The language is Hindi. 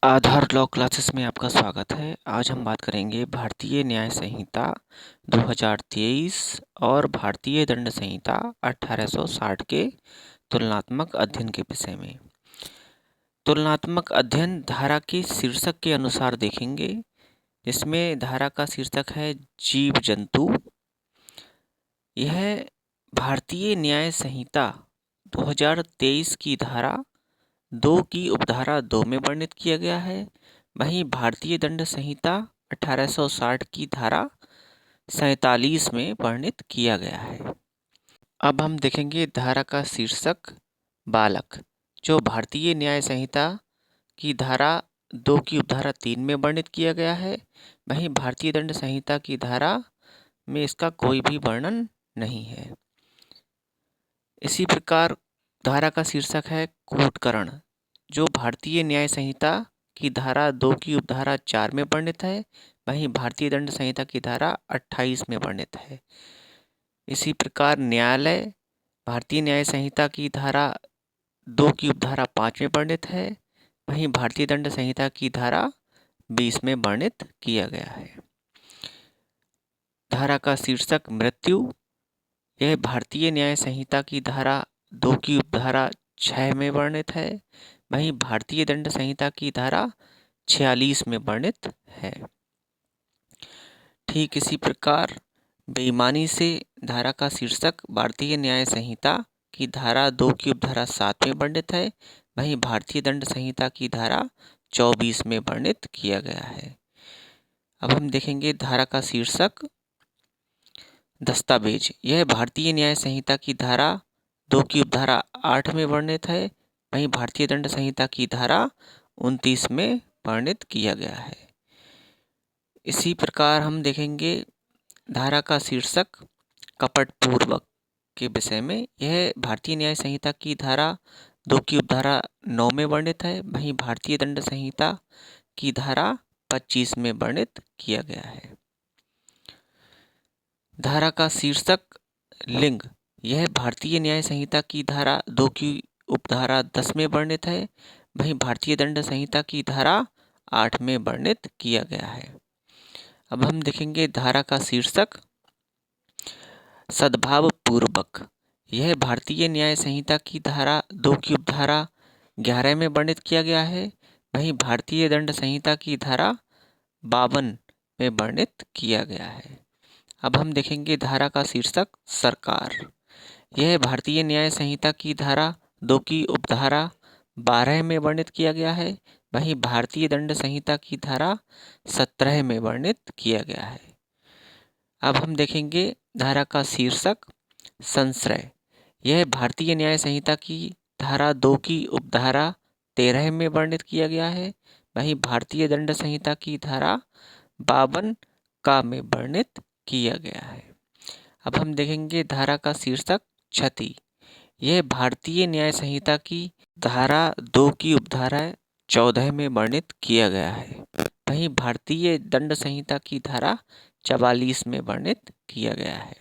आधार लॉ क्लासेस में आपका स्वागत है। आज हम बात करेंगे भारतीय न्याय संहिता 2023 और भारतीय दंड संहिता 1860 के तुलनात्मक अध्ययन के विषय में। तुलनात्मक अध्ययन धारा के शीर्षक के अनुसार देखेंगे। इसमें धारा का शीर्षक है जीव जंतु। यह भारतीय न्याय संहिता 2023 की धारा 2 की उपधारा 2 में वर्णित किया गया है। वहीं भारतीय दंड संहिता 1860 की धारा 47 में वर्णित किया गया है। अब हम देखेंगे धारा का शीर्षक बालक, जो भारतीय न्याय संहिता की धारा 2 की उपधारा 3 में वर्णित किया गया है। वहीं भारतीय दंड संहिता की धारा में इसका कोई भी वर्णन नहीं है। इसी प्रकार धारा का शीर्षक है कूटकरण, जो भारतीय न्याय संहिता की धारा 2 की उपधारा 4 में वर्णित है। वहीं भारतीय दंड संहिता की धारा 28 में वर्णित है। इसी प्रकार न्यायालय भारतीय न्याय संहिता की धारा 2 की उपधारा 5 में वर्णित है। वहीं भारतीय दंड संहिता की धारा 20 में वर्णित किया गया है। धारा का शीर्षक मृत्यु, यह भारतीय न्याय संहिता की धारा 2 की उपधारा 6 में वर्णित है। वहीं भारतीय दंड संहिता की धारा 46 में वर्णित है। ठीक इसी प्रकार बेईमानी से धारा का शीर्षक भारतीय न्याय संहिता की धारा 2 की उपधारा 7 में वर्णित है। वहीं भारतीय दंड संहिता की धारा 24 में वर्णित किया गया है। अब हम देखेंगे धारा का शीर्षक दस्तावेज, यह भारतीय न्याय संहिता की धारा 2 की उपधारा 8 में वर्णित है। वहीं भारतीय दंड संहिता की धारा 29 में वर्णित किया गया है। इसी प्रकार हम देखेंगे धारा का शीर्षक कपटपूर्वक के विषय में, यह भारतीय न्याय संहिता की धारा 2 की उपधारा 9 में वर्णित है। वहीं भारतीय दंड संहिता की धारा 25 में वर्णित किया गया है। धारा का शीर्षक लिंग, यह भारतीय न्याय संहिता की धारा 2 की उपधारा 10 में वर्णित है। वहीं भारतीय दंड संहिता की धारा 8 में वर्णित किया गया है। अब हम देखेंगे धारा का शीर्षक सद्भाव पूर्वक, यह भारतीय न्याय संहिता की धारा 2 की उपधारा 11 में वर्णित किया गया है। वहीं भारतीय दंड संहिता की धारा 52 में वर्णित किया गया है। अब हम देखेंगे धारा का शीर्षक सरकार, यह भारतीय न्याय संहिता की धारा 2 की उपधारा 12 में वर्णित किया गया है। वहीं भारतीय दंड संहिता की धारा 17 में वर्णित किया गया है। अब हम देखेंगे धारा का शीर्षक संश्रय, यह भारतीय न्याय संहिता की धारा 2 की उपधारा 13 में वर्णित किया गया है। वहीं भारतीय दंड संहिता की धारा 52 का में वर्णित किया गया है। अब हम देखेंगे धारा का शीर्षक क्षति, यह भारतीय न्याय संहिता की धारा 2 की उपधारा 14 में वर्णित किया गया है। वहीं भारतीय दंड संहिता की धारा 44 में वर्णित किया गया है।